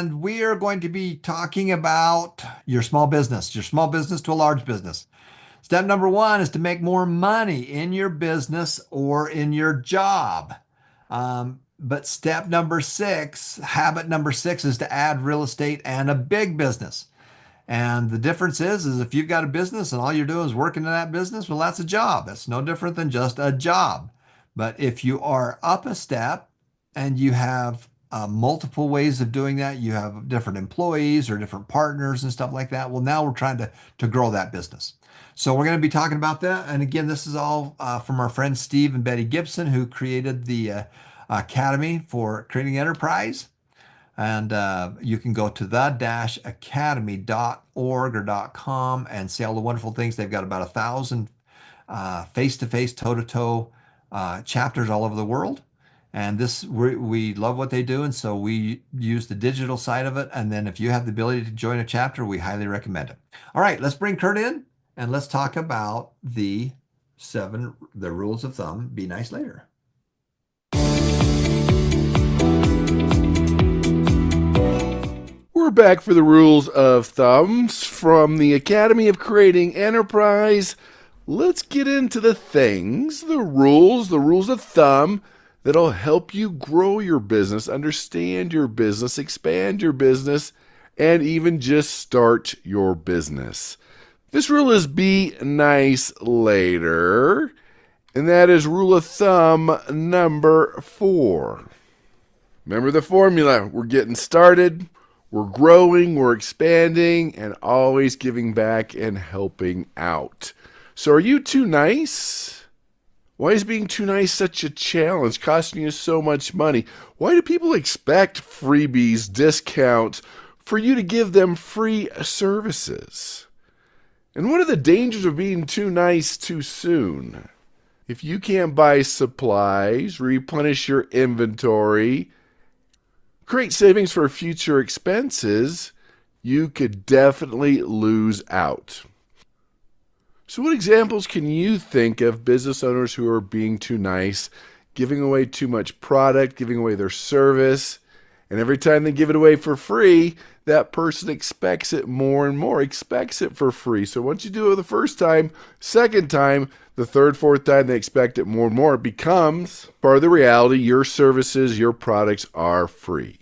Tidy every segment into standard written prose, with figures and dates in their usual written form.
and we are going to be talking about your small business to a large business. Step number one is to make more money in your business or in your job. But step number six, habit number six, is to add real estate and a big business. And the difference is if you've got a business and all you're doing is working in that business, well, that's a job. That's no different than just a job. But if you are up a step and you have multiple ways of doing that, you have different employees or different partners and stuff like that. Well, now we're trying to grow that business. So we're going to be talking about that. And again, this is all from our friends Steve and Betty Gibson, who created the Academy for Creating Enterprise. And you can go to the-academy.org or .com and see all the wonderful things. They've got about 1,000 face-to-face, toe-to-toe chapters all over the world. And we love what they do. And so we use the digital side of it. And then if you have the ability to join a chapter, we highly recommend it. All right, let's bring Kurt in and let's talk about the rules of thumb. Be nice later. We're back for the rules of thumbs from the Academy of Creating Enterprise. Let's get into the things, the rules of thumb that'll help you grow your business, understand your business, expand your business, and even just start your business. This rule is be nice later, and that is rule of thumb number 4. Remember the formula. We're getting started. We're growing, we're expanding, and always giving back and helping out. So are you too nice? Why is being too nice such a challenge, costing you so much money? Why do people expect freebies, discounts, for you to give them free services? And what are the dangers of being too nice too soon? If you can't buy supplies, replenish your inventory, create savings for future expenses, you could definitely lose out. So what examples can you think of business owners who are being too nice, giving away too much product, giving away their service, and every time they give it away for free, that person expects it more and more, expects it for free. So once you do it the first time, second time, the third, fourth time, they expect it more and more. It becomes part of the reality. Your services, your products are free.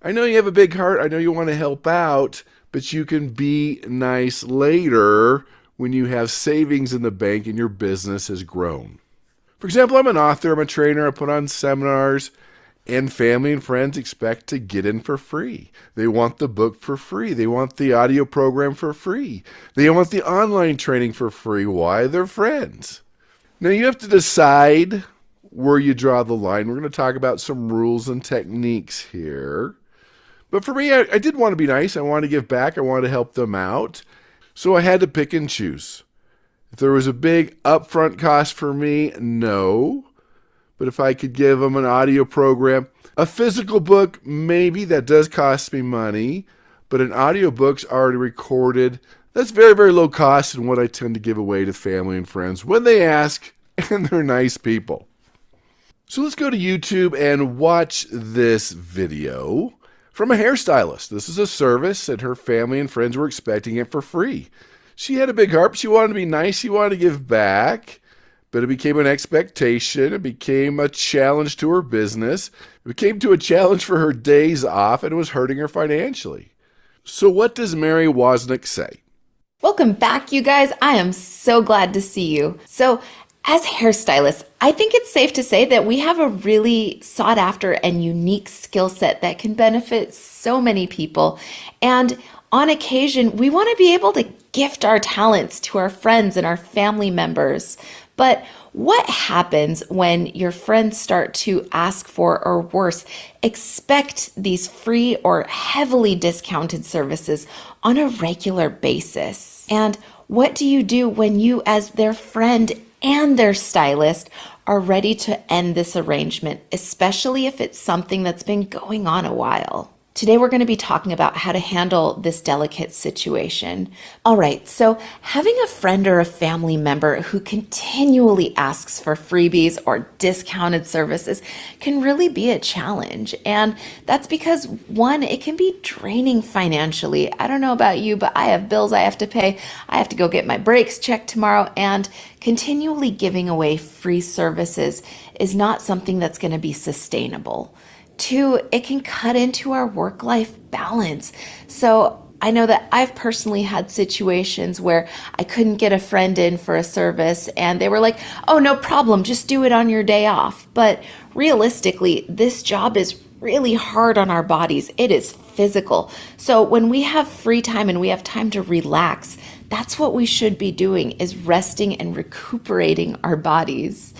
I know you have a big heart. I know you want to help out, but you can be nice later when you have savings in the bank and your business has grown. For example, I'm an author, I'm a trainer, I put on seminars, and family and friends expect to get in for free. They want the book for free. They want the audio program for free. They want the online training for free. Why? They're friends. Now you have to decide where you draw the line. We're going to talk about some rules and techniques here. But for me, I did want to be nice. I wanted to give back. I wanted to help them out. So I had to pick and choose. If there was a big upfront cost for me, no. But if I could give them an audio program, a physical book, maybe that does cost me money. But an audio book's already recorded. That's very, very low cost and what I tend to give away to family and friends when they ask, and they're nice people. So let's go to YouTube and watch this video from a hairstylist. This is a service and her family and friends were expecting it for free. She had a big heart, but she wanted to be nice, she wanted to give back, but it became an expectation, it became a challenge to her business, it became to a challenge for her days off, and it was hurting her financially. So what does Mary Wozniak say? Welcome back, you guys. I am so glad to see you. So as hairstylists, I think it's safe to say that we have a really sought after and unique skill set that can benefit so many people. And on occasion, we want to be able to gift our talents to our friends and our family members. But what happens when your friends start to ask for, or worse, expect these free or heavily discounted services on a regular basis? And what do you do when you, as their friend and their stylist, are ready to end this arrangement, especially if it's something that's been going on a while? Today, we're going to be talking about how to handle this delicate situation. All right, so having a friend or a family member who continually asks for freebies or discounted services can really be a challenge. And that's because, one, it can be draining financially. I don't know about you, but I have bills I have to pay. I have to go get my brakes checked tomorrow, and continually giving away free services is not something that's going to be sustainable. Two, it can cut into our work-life balance. So I know that I've personally had situations where I couldn't get a friend in for a service and they were like, oh, no problem, just do it on your day off. But realistically, this job is really hard on our bodies. It is physical. So when we have free time and we have time to relax, that's what we should be doing, is resting and recuperating our bodies.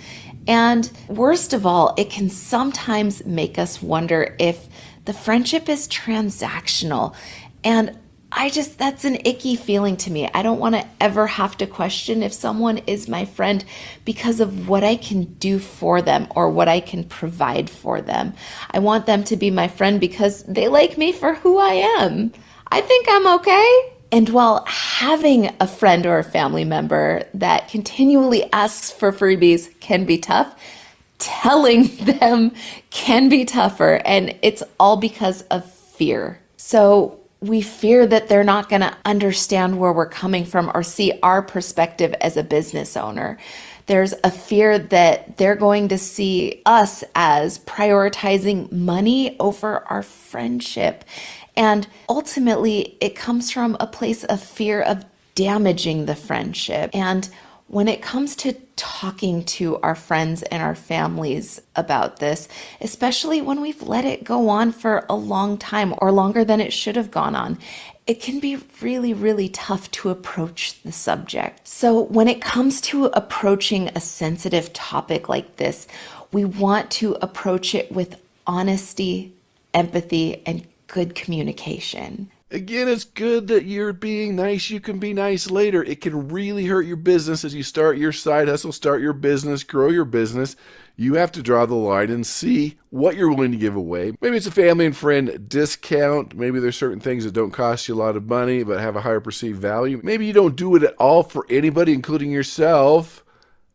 And worst of all, it can sometimes make us wonder if the friendship is transactional. And that's an icky feeling to me. I don't want to ever have to question if someone is my friend because of what I can do for them or what I can provide for them. I want them to be my friend because they like me for who I am. I think I'm okay. And while having a friend or a family member that continually asks for freebies can be tough, telling them can be tougher. And it's all because of fear. So we fear that they're not going to understand where we're coming from or see our perspective as a business owner. There's a fear that they're going to see us as prioritizing money over our friendship. And ultimately, it comes from a place of fear of damaging the friendship. And when it comes to talking to our friends and our families about this, especially when we've let it go on for a long time or longer than it should have gone on, it can be really, really tough to approach the subject. So when it comes to approaching a sensitive topic like this, we want to approach it with honesty, empathy, and good communication. Again, it's good that you're being nice. You can be nice later. It can really hurt your business as you start your side hustle, start your business, grow your business. You have to draw the line and see what you're willing to give away. Maybe it's a family and friend discount. Maybe there's certain things that don't cost you a lot of money but have a higher perceived value. Maybe you don't do it at all for anybody, including yourself,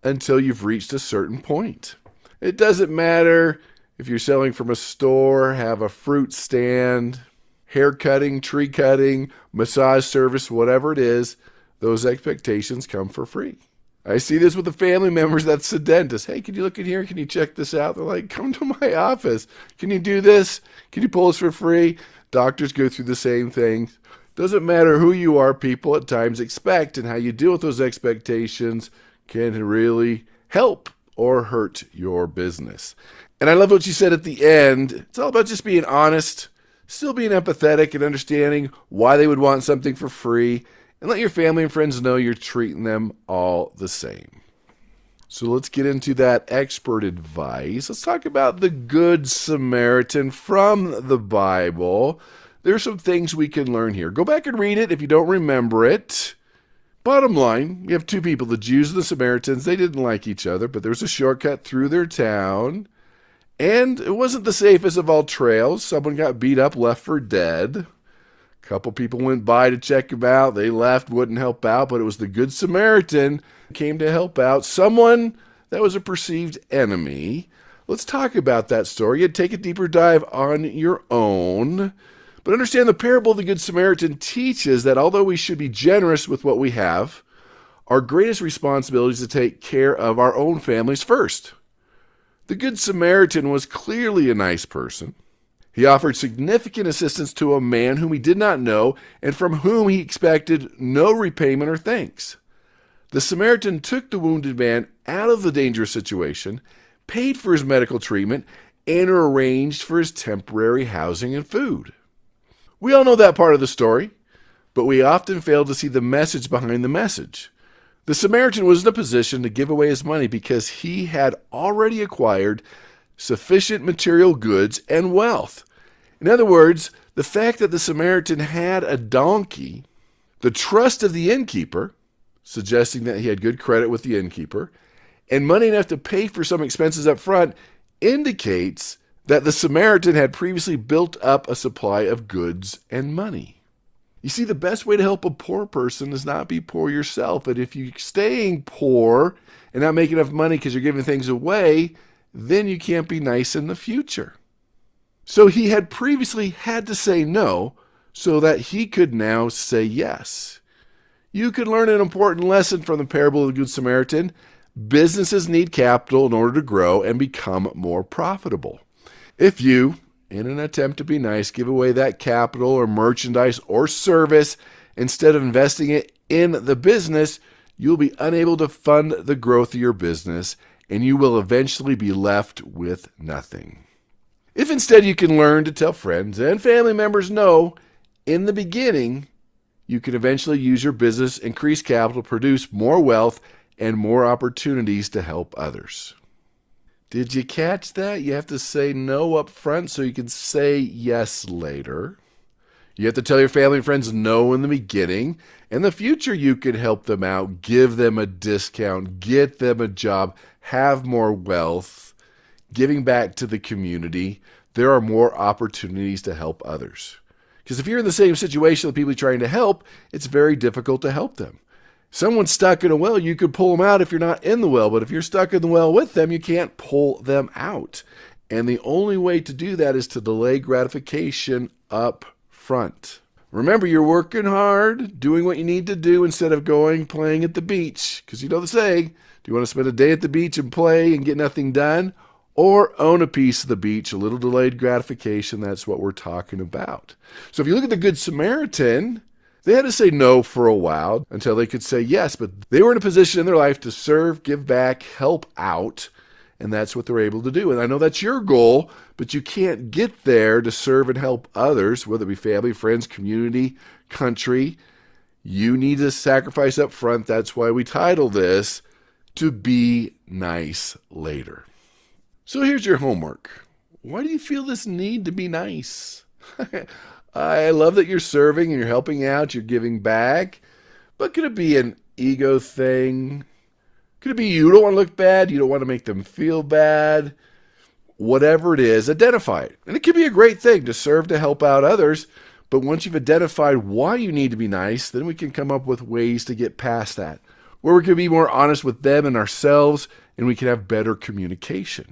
until you've reached a certain point. It doesn't matter if you're selling from a store, have a fruit stand, hair cutting, tree cutting, massage service, whatever it is, those expectations come for free. I see this with the family members that's the dentist. Hey, can you look in here? Can you check this out? They're like, come to my office. Can you do this? Can you pull this for free? Doctors go through the same thing. Doesn't matter who you are, people at times expect, and how you deal with those expectations can really help or hurt your business. And I love what you said at the end. It's all about just being honest, still being empathetic and understanding why they would want something for free, and let your family and friends know you're treating them all the same. So let's get into that expert advice. Let's talk about the Good Samaritan from the Bible. There's some things we can learn here. Go back and read it if you don't remember it. Bottom line, you have two people, the Jews and the Samaritans. They didn't like each other, but there was a shortcut through their town. And it wasn't the safest of all trails. Someone got beat up, left for dead. A couple people went by to check him out. They left, wouldn't help out, but it was the Good Samaritan who came to help out someone that was a perceived enemy. Let's talk about that story and take a deeper dive on your own. But understand the parable of the Good Samaritan teaches that although we should be generous with what we have, our greatest responsibility is to take care of our own families first. The Good Samaritan was clearly a nice person. He offered significant assistance to a man whom he did not know and from whom he expected no repayment or thanks. The Samaritan took the wounded man out of the dangerous situation, paid for his medical treatment, and arranged for his temporary housing and food. We all know that part of the story, but we often fail to see the message behind the message. The Samaritan was in a position to give away his money because he had already acquired sufficient material goods and wealth. In other words, the fact that the Samaritan had a donkey, the trust of the innkeeper, suggesting that he had good credit with the innkeeper, and money enough to pay for some expenses up front indicates that the Samaritan had previously built up a supply of goods and money. You see, the best way to help a poor person is not be poor yourself. And if you're staying poor and not making enough money because you're giving things away, then you can't be nice in the future. So he had previously had to say no so that he could now say yes. You could learn an important lesson from the parable of the Good Samaritan. Businesses need capital in order to grow and become more profitable. If you, in an attempt to be nice, give away that capital or merchandise or service instead of investing it in the business, you'll be unable to fund the growth of your business and you will eventually be left with nothing. If instead you can learn to tell friends and family members no in the beginning, you can eventually use your business, increase capital, produce more wealth, and more opportunities to help others. Did you catch that? You have to say no up front so you can say yes later. You have to tell your family and friends no in the beginning. In the future, you can help them out, give them a discount, get them a job, have more wealth, giving back to the community. There are more opportunities to help others. Because if you're in the same situation with people you're trying to help, it's very difficult to help them. Someone's stuck in a well, you could pull them out if you're not in the well, but if you're stuck in the well with them, you can't pull them out. And the only way to do that is to delay gratification up front. Remember, you're working hard, doing what you need to do instead of playing at the beach. Because you know the saying, do you want to spend a day at the beach and play and get nothing done? Or own a piece of the beach, a little delayed gratification, that's what we're talking about. So if you look at the Good Samaritan, they had to say no for a while until they could say yes, but they were in a position in their life to serve, give back, help out, and that's what they're able to do. And I know that's your goal, but you can't get there to serve and help others, whether it be family, friends, community, country. You need to sacrifice up front. That's why we title this, To Be Nice Later. So here's your homework. Why do you feel this need to be nice? I love that you're serving and you're helping out, you're giving back, but could it be an ego thing? Could it be you don't want to look bad, you don't want to make them feel bad? Whatever it is, identify it. And it could be a great thing to serve to help out others, but once you've identified why you need to be nice, then we can come up with ways to get past that, where we can be more honest with them and ourselves, and we can have better communication.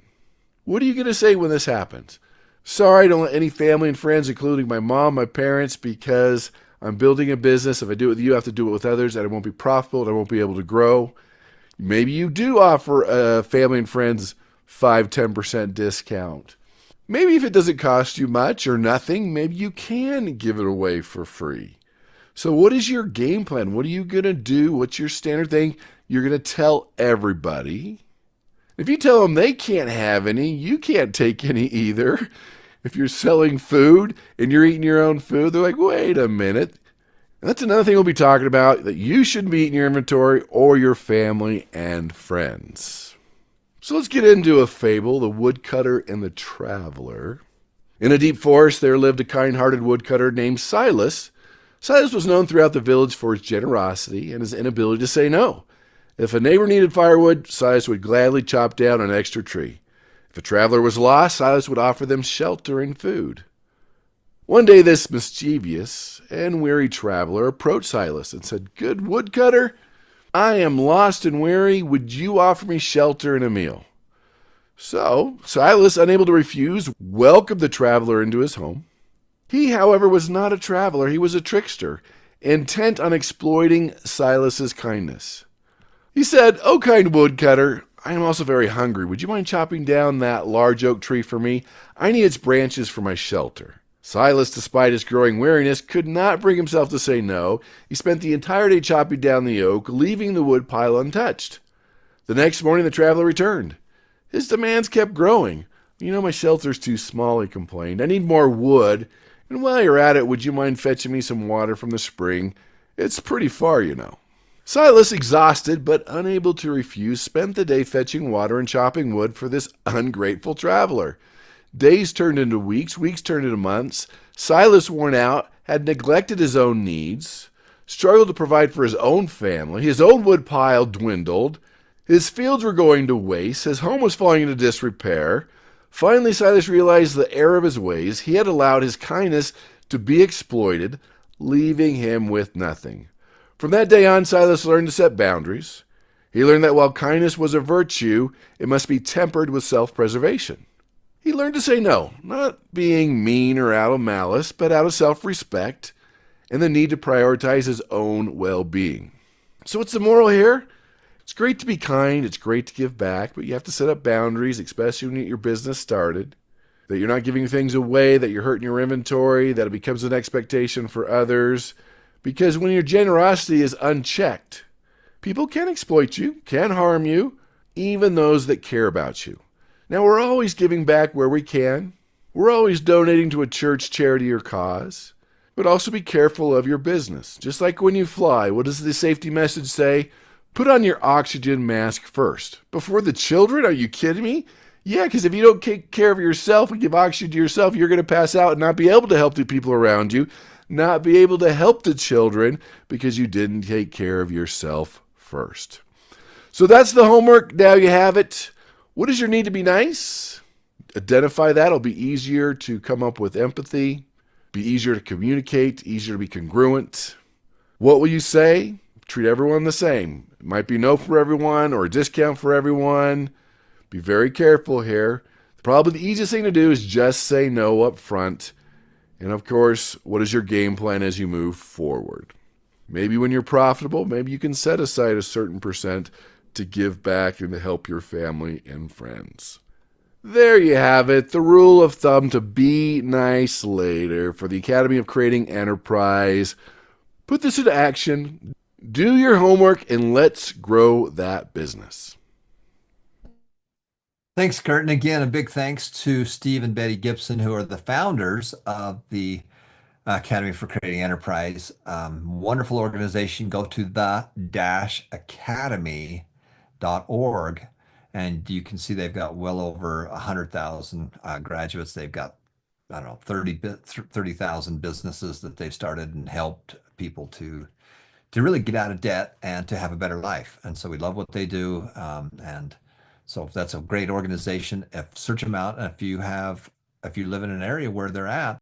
What are you going to say when this happens? Sorry, don't let any family and friends, including my mom, my parents, because I'm building a business. If I do it with you, I have to do it with others, and I won't be profitable, and I won't be able to grow. Maybe you do offer family and friends 5-10% discount. Maybe if it doesn't cost you much or nothing, maybe you can give it away for free. So what is your game plan? What are you going to do? What's your standard thing? You're going to tell everybody. If you tell them they can't have any, you can't take any either. If you're selling food and you're eating your own food, they're like, wait a minute. And that's another thing we'll be talking about, that you shouldn't be eating your inventory or your family and friends. So let's get into a fable, The Woodcutter and the Traveler. In a deep forest, there lived a kind-hearted woodcutter named Silas. Silas was known throughout the village for his generosity and his inability to say no. If a neighbor needed firewood, Silas would gladly chop down an extra tree. If a traveler was lost, Silas would offer them shelter and food. One day this mischievous and weary traveler approached Silas and said, "Good woodcutter, I am lost and weary. Would you offer me shelter and a meal?" So Silas, unable to refuse, welcomed the traveler into his home. He, however, was not a traveler. He was a trickster, intent on exploiting Silas's kindness. He said, "O kind woodcutter, I am also very hungry. Would you mind chopping down that large oak tree for me? I need its branches for my shelter." Silas, despite his growing weariness, could not bring himself to say no. He spent the entire day chopping down the oak, leaving the wood pile untouched. The next morning, the traveler returned. His demands kept growing. "My shelter's too small," he complained. "I need more wood. And while you're at it, would you mind fetching me some water from the spring? It's pretty far, Silas, exhausted but unable to refuse, spent the day fetching water and chopping wood for this ungrateful traveler. Days turned into weeks, weeks turned into months. Silas, worn out, had neglected his own needs, struggled to provide for his own family. His own wood pile dwindled. His fields were going to waste. His home was falling into disrepair. Finally, Silas realized the error of his ways. He had allowed his kindness to be exploited, leaving him with nothing. From that day on, Silas learned to set boundaries. He learned that while kindness was a virtue, it must be tempered with self preservation. He learned to say no, not being mean or out of malice, but out of self respect and the need to prioritize his own well being. So, what's the moral here? It's great to be kind, it's great to give back, but you have to set up boundaries, especially when you get your business started. That you're not giving things away, that you're hurting your inventory, that it becomes an expectation for others. Because when your generosity is unchecked, people can exploit you, can harm you, even those that care about you. Now, we're always giving back where we can. We're always donating to a church, charity, or cause. But also be careful of your business. Just like when you fly, what does the safety message say? Put on your oxygen mask first. Before the children? Are you kidding me? Yeah, because if you don't take care of yourself and give oxygen to yourself, you're going to pass out and not be able to help the people around you, not be able to help the children because you didn't take care of yourself first. So that's the homework. Now you have it. What is your need to be nice? Identify that. It'll be easier to come up with empathy, be easier to communicate, easier to be congruent. What will you say? Treat everyone the same. It might be no for everyone or a discount for everyone. Be very careful here. Probably the easiest thing to do is just say no up front. And of course, what is your game plan as you move forward? Maybe when you're profitable, maybe you can set aside a certain percent to give back and to help your family and friends. There you have it, the rule of thumb to be nice later for the Academy of Creating Enterprise. Put this into action. Do your homework and let's grow that business. Thanks, Kurt. And again, a big thanks to Steve and Betty Gibson, who are the founders of the Academy for Creating Enterprise. Wonderful organization. Go to the-academy.org and you can see they've got well over 100,000 graduates. They've got, I don't know, 30,000 businesses that they've started and helped people to really get out of debt and to have a better life. And so we love what they do. And so that's a great organization. Search them out. And if you live in an area where they're at,